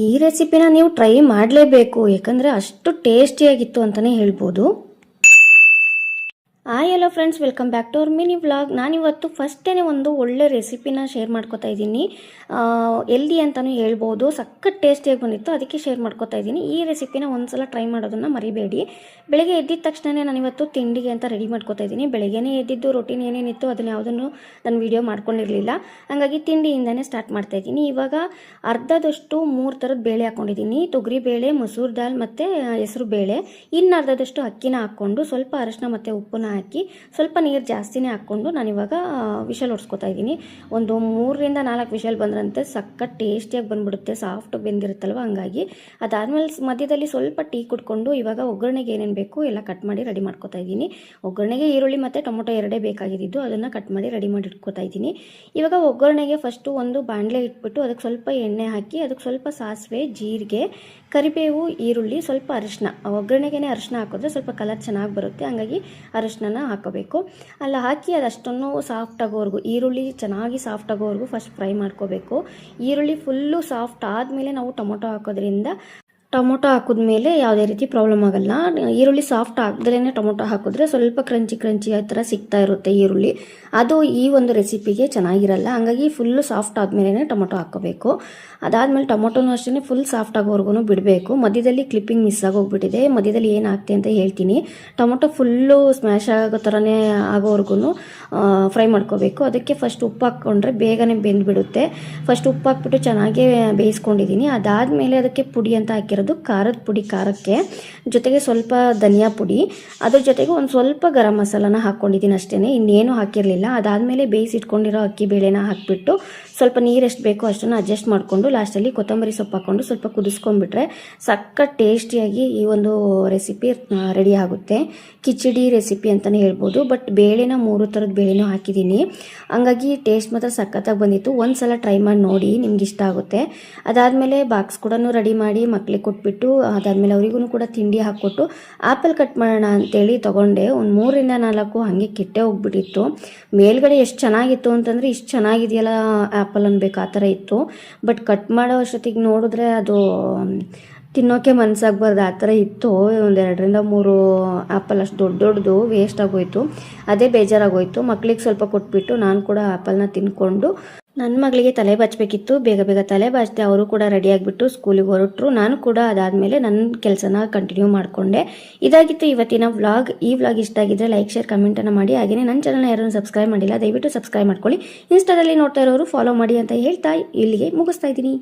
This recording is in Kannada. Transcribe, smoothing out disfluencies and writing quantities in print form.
ಈ ರೆಸಿಪಿನ ನೀವು ಟ್ರೈ ಮಾಡಲೇಬೇಕು, ಯಾಕಂದರೆ ಅಷ್ಟು ಟೇಸ್ಟಿಯಾಗಿತ್ತು ಅಂತಲೇ ಹೇಳ್ಬೋದು. Hello friends, welcome back to our mini vlog. ನಾನಿವತ್ತು ಫಸ್ಟೇ ಒಂದು ಒಳ್ಳೆ ರೆಸಿಪಿನ ಶೇರ್ ಮಾಡ್ಕೋತಾ ಇದ್ದೀನಿ. ಎಲ್ದಿ ಅಂತಲೂ ಹೇಳ್ಬೋದು, ಸಖತ್ ಟೇಸ್ಟಿಯಾಗಿ ಬಂದಿತ್ತು, ಅದಕ್ಕೆ ಶೇರ್ ಮಾಡ್ಕೋತಾ ಇದ್ದೀನಿ. ಈ ರೆಸಿಪಿನ ಒಂದ್ಸಲ ಟ್ರೈ ಮಾಡೋದನ್ನು ಮರಿಬೇಡಿ. ಬೆಳಗ್ಗೆ ಎದ್ದಿದ ತಕ್ಷಣ ನಾನಿವತ್ತು ತಿಂಡಿಗೆ ಅಂತ ರೆಡಿ ಮಾಡ್ಕೋತಾ ಇದ್ದೀನಿ. ಬೆಳಗ್ಗೆನೇ ಎದ್ದಿದ್ದು ರೊಟೀನ್ ಏನೇನಿತ್ತು ಅದನ್ನು ಯಾವುದನ್ನು ನಾನು ವಿಡಿಯೋ ಮಾಡ್ಕೊಂಡಿರಲಿಲ್ಲ, ಹಾಗಾಗಿ ತಿಂಡಿಯಿಂದನೇ ಸ್ಟಾರ್ಟ್ ಮಾಡ್ತಾ ಇದ್ದೀನಿ. ಇವಾಗ ಅರ್ಧದಷ್ಟು 3 ಥರದ ಬೇಳೆ ಹಾಕ್ಕೊಂಡಿದ್ದೀನಿ. ತೊಗರಿ ಬೇಳೆ, ಮಸೂರ್ ದಾಲ್ ಮತ್ತು ಹೆಸರು ಬೇಳೆ. ಇನ್ನು ಅರ್ಧದಷ್ಟು ಅಕ್ಕಿನ ಹಾಕ್ಕೊಂಡು ಸ್ವಲ್ಪ ಅರಿಶಿನ ಮತ್ತು ಉಪ್ಪನ್ನ ಹಾಕಿ ಸ್ವಲ್ಪ ನೀರು ಜಾಸ್ತಿನೇ ಹಾಕ್ಕೊಂಡು ನಾನಿವಾಗ ವಿಷಲ್ ಹೊಡ್ಸ್ಕೊತಾ ಇದ್ದೀನಿ. ಒಂದು 3ರಿಂದ 4 ವಿಷಲ್ ಬಂದ್ರಂತೆ ಸಖತ್ ಟೇಸ್ಟಿಯಾಗಿ ಬಂದ್ಬಿಡುತ್ತೆ, ಸಾಫ್ಟ್ ಬೆಂದಿರುತ್ತಲ್ವ. ಹಂಗಾಗಿ ಅದಾದಮೇಲೆ ಮಧ್ಯದಲ್ಲಿ ಸ್ವಲ್ಪ ಟೀ ಕುಟ್ಕೊಂಡು ಇವಾಗ ಒಗ್ಗರಣೆಗೆ ಏನೇನು ಬೇಕು ಎಲ್ಲ ಕಟ್ ಮಾಡಿ ರೆಡಿ ಮಾಡ್ಕೊತಾ ಇದ್ದೀನಿ. ಒಗ್ಗರಣೆಗೆ ಈರುಳ್ಳಿ ಮತ್ತು ಟೊಮೊಟೊ ಎರಡೇ ಬೇಕಾಗಿದ್ದು, ಅದನ್ನು ಕಟ್ ಮಾಡಿ ರೆಡಿ ಮಾಡಿ ಇಟ್ಕೊತಾ ಇದ್ದೀನಿ. ಇವಾಗ ಒಗ್ಗರಣೆಗೆ ಫಸ್ಟು ಒಂದು ಬಾಣಲೆ ಇಟ್ಬಿಟ್ಟು ಅದಕ್ಕೆ ಸ್ವಲ್ಪ ಎಣ್ಣೆ ಹಾಕಿ ಅದಕ್ಕೆ ಸ್ವಲ್ಪ ಸಾಸಿವೆ, ಜೀರಿಗೆ, ಕರಿಬೇವು, ಈರುಳ್ಳಿ, ಸ್ವಲ್ಪ ಅರಿಶಿನ. ಒಗ್ಗರಣೆಗೆ ಅರಿಶಿನ ಹಾಕಿದ್ರೆ ಸ್ವಲ್ಪ ಕಲರ್ ಚೆನ್ನಾಗಿ ಬರುತ್ತೆ, ಹಾಗಾಗಿ ಅರಿಶಿನ ಹಾಕೋಬೇಕು. ಅಲ್ಲ ಹಾಕಿ ಅದಷ್ಟನ್ನು ಸಾಫ್ಟ್ ಆಗೋವರೆಗೂ, ಈರುಳ್ಳಿ ಚೆನ್ನಾಗಿ ಸಾಫ್ಟ್ ಆಗೋವರೆಗೂ ಫಸ್ಟ್ ಫ್ರೈ ಮಾಡ್ಕೋಬೇಕು. ಈರುಳ್ಳಿ ಫುಲ್ಲು ಸಾಫ್ಟ್ ಆದಮೇಲೆ ನಾವು ಟೊಮೊಟೊ ಹಾಕೋದ್ರಿಂದ ಟೊಮೊಟೊ ಹಾಕಿದ್ಮೇಲೆ ಯಾವುದೇ ರೀತಿ ಪ್ರಾಬ್ಲಮ್ ಆಗಲ್ಲ. ಈರುಳ್ಳಿ ಸಾಫ್ಟ್ ಆಗದ್ರೇ ಟೊಮೊಟೊ ಹಾಕಿದ್ರೆ ಸ್ವಲ್ಪ ಕ್ರಂಚಿ ಆ ಥರ ಸಿಗ್ತಾ ಇರುತ್ತೆ ಈರುಳ್ಳಿ, ಅದು ಈ ಒಂದು ರೆಸಿಪಿಗೆ ಚೆನ್ನಾಗಿರಲ್ಲ. ಹಾಗಾಗಿ ಫುಲ್ಲು ಸಾಫ್ಟ್ ಆದಮೇಲೆ ಟೊಮೊಟೊ ಹಾಕೋಬೇಕು. ಅದಾದಮೇಲೆ ಟೊಮೊಟೊನೂ ಅಷ್ಟೇ ಫುಲ್ ಸಾಫ್ಟ್ ಆಗೋವರೆಗೂ ಬಿಡಬೇಕು. ಮಧ್ಯದಲ್ಲಿ ಕ್ಲಿಪ್ಪಿಂಗ್ ಮಿಸ್ ಆಗೋಗ್ಬಿಟ್ಟಿದೆ, ಮಧ್ಯದಲ್ಲಿ ಏನು ಆಗ್ತೆ ಅಂತ ಹೇಳ್ತೀನಿ. ಟೊಮೊಟೊ ಫುಲ್ಲು ಸ್ಮ್ಯಾಶ್ ಆಗೋ ಥರನೇ ಆಗೋವರೆಗೂ ಫ್ರೈ ಮಾಡ್ಕೋಬೇಕು. ಅದಕ್ಕೆ ಫಸ್ಟ್ ಉಪ್ಪು ಹಾಕ್ಕೊಂಡ್ರೆ ಬೇಗನೆ ಬೆಂದುಬಿಡುತ್ತೆ. ಫಸ್ಟ್ ಉಪ್ಪು ಹಾಕ್ಬಿಟ್ಟು ಚೆನ್ನಾಗಿ ಬೇಯಿಸ್ಕೊಂಡಿದ್ದೀನಿ. ಅದಾದಮೇಲೆ ಅದಕ್ಕೆ ಪುಡಿ ಅಂತ ಹಾಕಿರೋದು ಖಾರದ ಪುಡಿ, ಖಾರಕ್ಕೆ ಜೊತೆಗೆ ಸ್ವಲ್ಪ ಧನಿಯಾ ಪುಡಿ, ಅದ್ರ ಜೊತೆಗೆ ಒಂದು ಸ್ವಲ್ಪ ಗರಂ ಮಸಾಲಾನ ಹಾಕ್ಕೊಂಡಿದ್ದೀನಿ ಅಷ್ಟೇ, ಇನ್ನೇನು ಹಾಕಿರಲಿಲ್ಲ. ಅದಾದಮೇಲೆ ಬೇಯಿಸಿಟ್ಕೊಂಡಿರೋ ಅಕ್ಕಿ ಬೇಳೆನ ಹಾಕಿಬಿಟ್ಟು ಸ್ವಲ್ಪ ನೀರು ಎಷ್ಟು ಬೇಕೋ ಅಷ್ಟನ್ನು ಅಡ್ಜಸ್ಟ್ ಮಾಡಿಕೊಂಡು ಲಾಸ್ಟಲ್ಲಿ ಕೊತ್ತಂಬರಿ ಸೊಪ್ಪು ಹಾಕ್ಕೊಂಡು ಸ್ವಲ್ಪ ಕುದಿಸ್ಕೊಂಡ್ಬಿಟ್ರೆ ಸಖತ್ ಟೇಸ್ಟಿಯಾಗಿ ಈ ಒಂದು ರೆಸಿಪಿ ರೆಡಿ ಆಗುತ್ತೆ. ಕಿಚಡಿ ರೆಸಿಪಿ ಅಂತಲೇ ಹೇಳ್ಬೋದು. ಬಟ್ ಬೇಳೆನ 3 ಥರದ ಬೇಳೆನೂ ಹಾಕಿದ್ದೀನಿ, ಹಂಗಾಗಿ ಟೇಸ್ಟ್ ಮಾತ್ರ ಸಖತ್ತಾಗಿ ಬಂದಿತ್ತು. ಒಂದು ಸಲ ಟ್ರೈ ಮಾಡಿ ನೋಡಿ, ನಿಮ್ಗೆ ಇಷ್ಟ ಆಗುತ್ತೆ. ಅದಾದಮೇಲೆ ಬಾಕ್ಸ್ ಕೂಡ ರೆಡಿ ಮಾಡಿ ಮಕ್ಕಳಿಗೆ ಕೊಟ್ಬಿಟ್ಟು ಅದಾದಮೇಲೆ ಅವರಿಗೂ ಕೂಡ ತಿಂಡಿ ಹಾಕ್ಕೊಟ್ಟು ಆ್ಯಪಲ್ ಕಟ್ ಮಾಡೋಣ ಅಂತೇಳಿ ತೊಗೊಂಡೆ. ಒಂದು 3ರಿಂದ 4 ಹಾಗೆ ಕೆಟ್ಟೆ ಹೋಗ್ಬಿಟ್ಟಿತ್ತು. ಮೇಲ್ಗಡೆ ಎಷ್ಟು ಚೆನ್ನಾಗಿತ್ತು ಅಂತಂದರೆ ಇಷ್ಟು ಚೆನ್ನಾಗಿದೆಯಲ್ಲ ಆ್ಯಪಲ್ ಅನ್ಬೇಕು ಆ ಥರ ಇತ್ತು. ಬಟ್ ಕಟ್ ಮಾಡೋ ಅಷ್ಟೊತ್ತಿಗೆ ನೋಡಿದ್ರೆ ಅದು ತಿನ್ನೋಕ್ಕೆ ಮನಸ್ಸಾಗಬಾರ್ದು ಆ ಥರ ಇತ್ತು. ಒಂದು 2ರಿಂದ 3 ಆ್ಯಪಲ್ ಅಷ್ಟು ದೊಡ್ಡದು ವೇಸ್ಟ್ ಆಗೋಯ್ತು, ಅದೇ ಬೇಜಾರಾಗೋಯ್ತು. ಮಕ್ಳಿಗೆ ಸ್ವಲ್ಪ ಕೊಟ್ಬಿಟ್ಟು ನಾನು ಕೂಡ ಆ್ಯಪಲ್ನ ತಿನ್ಕೊಂಡು ನನ್ನ ಮಗಳಿಗೆ ತಲೆ ಬಾಚಬೇಕಿತ್ತು, ಬೇಗ ತಲೆ ಬಾಚಿದೆ. ಅವರು ಕೂಡ ರೆಡಿ ಆಗಿಬಿಟ್ಟು ಸ್ಕೂಲಿಗೆ ಹೊರಟರು. ನಾನು ಕೂಡ ಅದಾದಮೇಲೆ ನನ್ನ ಕೆಲಸನ ಕಂಟಿನ್ಯೂ ಮಾಡಿಕೊಂಡೆ. ಇದಾಗಿತ್ತು ಇವತ್ತಿನ ವ್ಲಾಗ್. ಈ ವ್ಲಾಗ್ ಇಷ್ಟ ಆಗಿದ್ದರೆ ಲೈಕ್, ಶೇರ್, ಕಮೆಂಟನ್ನು ಮಾಡಿ. ಹಾಗೆಯೇ ನನ್ನ ಚಾನಲ್ನ ಯಾರೂ ಸಬ್ಸ್ಕ್ರೈಬ್ ಮಾಡಿಲ್ಲ, ದಯವಿಟ್ಟು ಸಬ್ಸ್ಕ್ರೈಬ್ ಮಾಡ್ಕೊಳ್ಳಿ. ಇನ್ಸ್ಟಾದಲ್ಲಿ ನೋಡ್ತಾ ಇರೋರು ಫಾಲೋ ಮಾಡಿ ಅಂತ ಹೇಳ್ತಾ ಇಲ್ಲಿಗೆ ಮುಗಿಸ್ತಾ ಇದ್ದೀನಿ.